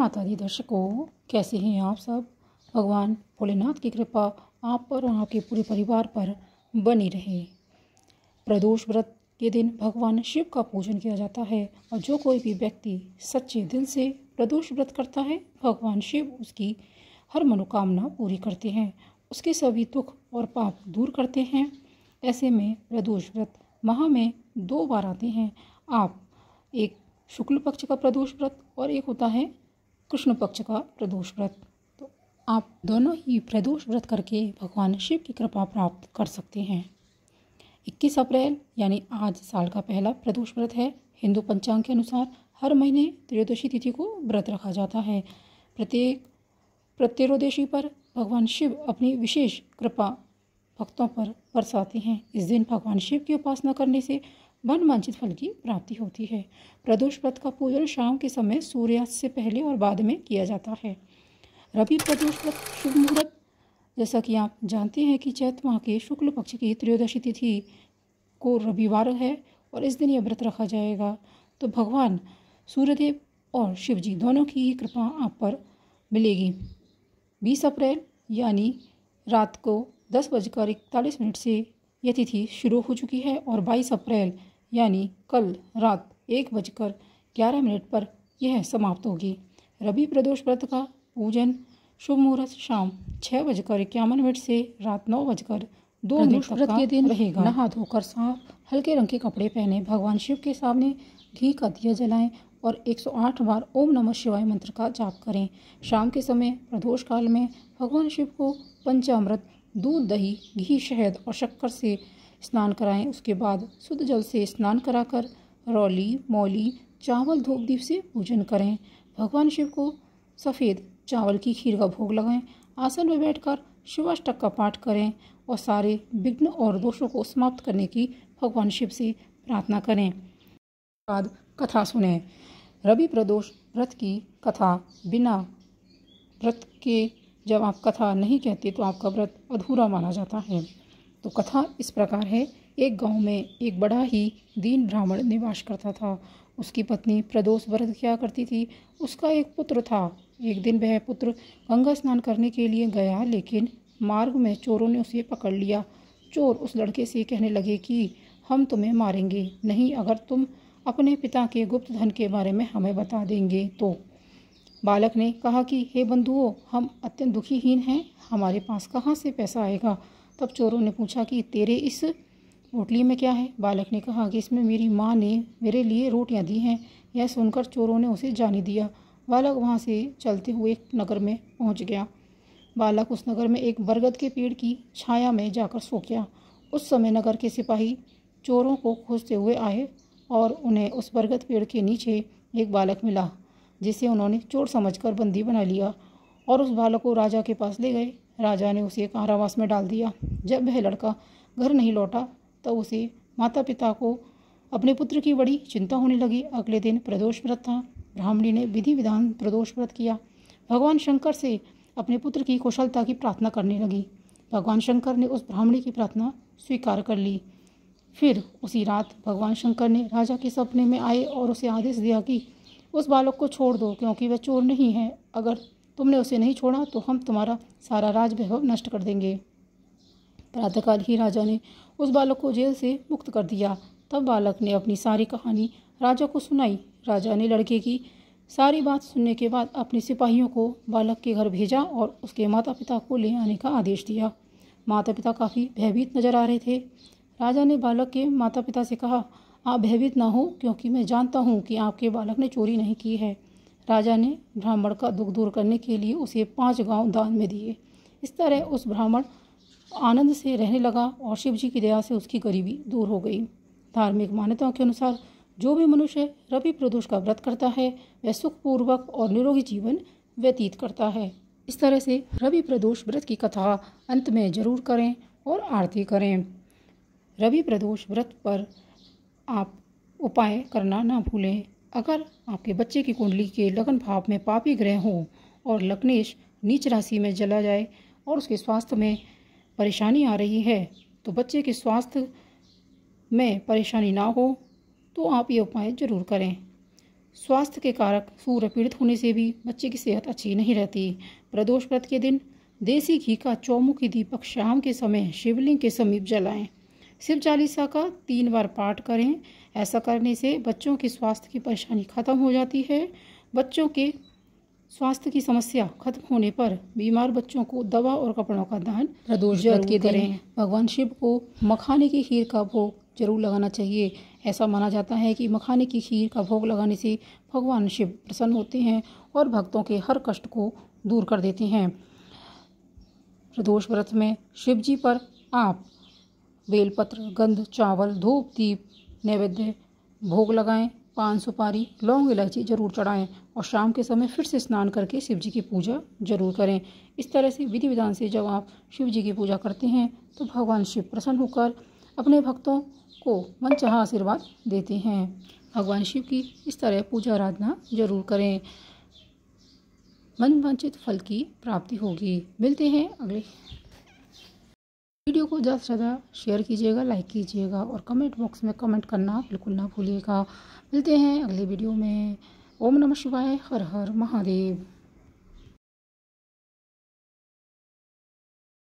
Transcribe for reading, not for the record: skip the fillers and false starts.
माता दी दर्शकों, कैसे हैं आप सब। भगवान भोलेनाथ की कृपा आप पर और आपके पूरे परिवार पर बनी रहे। प्रदोष व्रत के दिन भगवान शिव का पूजन किया जाता है और जो कोई भी व्यक्ति सच्चे दिल से प्रदोष व्रत करता है, भगवान शिव उसकी हर मनोकामना पूरी करते हैं, उसके सभी दुख और पाप दूर करते हैं। ऐसे में प्रदोष व्रत माह में 2 बार आते हैं। आप एक शुक्ल पक्ष का प्रदोष व्रत और एक होता है कृष्ण पक्ष का प्रदोष व्रत। तो आप दोनों ही प्रदोष व्रत करके भगवान शिव की कृपा प्राप्त कर सकते हैं। 21 अप्रैल यानी आज साल का पहला प्रदोष व्रत है। हिंदू पंचांग के अनुसार हर महीने त्रयोदशी तिथि को व्रत रखा जाता है। प्रत्येक प्रत्यरोदशी पर भगवान शिव अपनी विशेष कृपा भक्तों पर बरसाते हैं। इस दिन भगवान शिव की उपासना करने से मनवांछित फल की प्राप्ति होती है। प्रदोष व्रत का पूजन शाम के समय सूर्यास्त से पहले और बाद में किया जाता है। रवि प्रदोष व्रत शुभ मुहूर्त, जैसा कि आप जानते हैं कि चैत्र माह के शुक्ल पक्ष की त्रयोदशी तिथि को रविवार है और इस दिन यह व्रत रखा जाएगा। तो भगवान सूर्यदेव और शिव जी दोनों की ही कृपा आप पर मिलेगी। 20 अप्रैल यानी रात को 10:41 से यह तिथि शुरू हो चुकी है और 22 अप्रैल यानी कल रात 1:11 पर यह समाप्त होगी। रवि प्रदोष व्रत का पूजन शुभ मुहूर्त शाम 6:51 से रात 9:02 तक के दिन रहेगा। नहा धोकर साफ हल्के रंग के कपड़े पहने भगवान शिव के सामने घी का दिया जलाएं और 108 बार ओम नमः शिवाय मंत्र का जाप करें। शाम के समय प्रदोष काल में भगवान शिव को पंचामृत, दूध, दही, घी, शहद और शक्कर से स्नान कराएं। उसके बाद शुद्ध जल से स्नान कराकर रौली, मौली, चावल, धूप दीप से पूजन करें। भगवान शिव को सफ़ेद चावल की खीर का भोग लगाएं। आसन में बैठकर शिवाष्टक का पाठ करें और सारे विघ्न और दोषों को समाप्त करने की भगवान शिव से प्रार्थना करें। बाद कथा सुनें। रवि प्रदोष व्रत की कथा बिना व्रत के जब आप कथा नहीं कहते तो आपका व्रत अधूरा माना जाता है। तो कथा इस प्रकार है। एक गांव में एक बड़ा ही दीन ब्राह्मण निवास करता था। उसकी पत्नी प्रदोष व्रत किया करती थी। उसका एक पुत्र था। एक दिन वह पुत्र गंगा स्नान करने के लिए गया, लेकिन मार्ग में चोरों ने उसे पकड़ लिया। चोर उस लड़के से कहने लगे कि हम तुम्हें मारेंगे नहीं अगर तुम अपने पिता के गुप्त धन के बारे में हमें बता देंगे तो। बालक ने कहा कि हे बंधुओं, हम अत्यंत दुखीहीन हैं, हमारे पास कहाँ से पैसा आएगा। तब चोरों ने पूछा कि तेरे इस पोटली में क्या है। बालक ने कहा कि इसमें मेरी माँ ने मेरे लिए रोटियां दी हैं। यह सुनकर चोरों ने उसे जाने दिया। बालक वहाँ से चलते हुए एक नगर में पहुँच गया। बालक उस नगर में एक बरगद के पेड़ की छाया में जाकर सो गया। उस समय नगर के सिपाही चोरों को खोजते हुए आए और उन्हें उस बरगद पेड़ के नीचे एक बालक मिला, जिसे उन्होंने चोर समझकर बंदी बना लिया और उस बालक को राजा के पास ले गए। राजा ने उसे कारावास में डाल दिया। जब वह लड़का घर नहीं लौटा तब उसे माता पिता को अपने पुत्र की बड़ी चिंता होने लगी। अगले दिन प्रदोष व्रत था। ब्राह्मणी ने विधि विधान प्रदोष व्रत किया। भगवान शंकर से अपने पुत्र की कुशलता की प्रार्थना करने लगी। भगवान शंकर ने उस ब्राह्मणी की प्रार्थना स्वीकार कर ली। फिर उसी रात भगवान शंकर ने राजा के सपने में आए और उसे आदेश दिया कि उस बालक को छोड़ दो, क्योंकि वह चोर नहीं है। अगर तुमने उसे नहीं छोड़ा तो हम तुम्हारा सारा राज वैभव नष्ट कर देंगे। प्रातःकाल ही राजा ने उस बालक को जेल से मुक्त कर दिया। तब बालक ने अपनी सारी कहानी राजा को सुनाई। राजा ने लड़के की सारी बात सुनने के बाद अपने सिपाहियों को बालक के घर भेजा और उसके माता पिता को ले आने का आदेश दिया। माता पिता काफ़ी भयभीत नजर आ रहे थे। राजा ने बालक के माता पिता से कहा, आप भयभीत ना हो, क्योंकि मैं जानता हूँ कि आपके बालक ने चोरी नहीं की है। राजा ने ब्राह्मण का दुख दूर करने के लिए उसे 5 गांव दान में दिए। इस तरह उस ब्राह्मण आनंद से रहने लगा और शिव जी की दया से उसकी गरीबी दूर हो गई। धार्मिक मान्यताओं के अनुसार जो भी मनुष्य रवि प्रदोष का व्रत करता है वह सुखपूर्वक और निरोगी जीवन व्यतीत करता है। इस तरह से रवि प्रदोष व्रत की कथा अंत में जरूर करें और आरती करें। रवि प्रदोष व्रत पर आप उपाय करना ना भूलें। अगर आपके बच्चे की कुंडली के लगन भाव में पापी ग्रह हो और लग्नेश नीच राशि में चला जाए और उसके स्वास्थ्य में परेशानी आ रही है, तो बच्चे के स्वास्थ्य में परेशानी ना हो तो आप ये उपाय जरूर करें। स्वास्थ्य के कारक सूर्य पीड़ित होने से भी बच्चे की सेहत अच्छी नहीं रहती। प्रदोष व्रत के दिन देसी घी का चौमुखी दीपक शाम के समय शिवलिंग के समीप जलाएं। शिव चालीसा का 3 बार पाठ करें। ऐसा करने से बच्चों के स्वास्थ्य की परेशानी खत्म हो जाती है। बच्चों के स्वास्थ्य की समस्या खत्म होने पर बीमार बच्चों को दवा और कपड़ों का दान प्रदोष व्रत के दिन भगवान शिव को मखाने की खीर का भोग जरूर लगाना चाहिए। ऐसा माना जाता है कि मखाने की खीर का भोग लगाने से भगवान शिव प्रसन्न होते हैं और भक्तों के हर कष्ट को दूर कर देते हैं। प्रदोष व्रत में शिव जी पर आप बेलपत्र, गंध, चावल, धूप, दीप नैवेद्य भोग लगाएं। पान, सुपारी, लौंग, इलायची जरूर चढ़ाएं और शाम के समय फिर से स्नान करके शिव जी की पूजा जरूर करें। इस तरह से विधि विधान से जब आप शिव जी की पूजा करते हैं तो भगवान शिव प्रसन्न होकर अपने भक्तों को मनचाहा आशीर्वाद देते हैं। भगवान शिव की इस तरह पूजा आराधना जरूर करें, मनवांछित फल की प्राप्ति होगी। मिलते हैं अगले वीडियो को ज़्यादा से ज़्यादा शेयर कीजिएगा, लाइक कीजिएगा और कमेंट बॉक्स में कमेंट करना बिल्कुल ना भूलिएगा। मिलते हैं अगले वीडियो में। ओम नमः शिवाय। हर हर महादेव।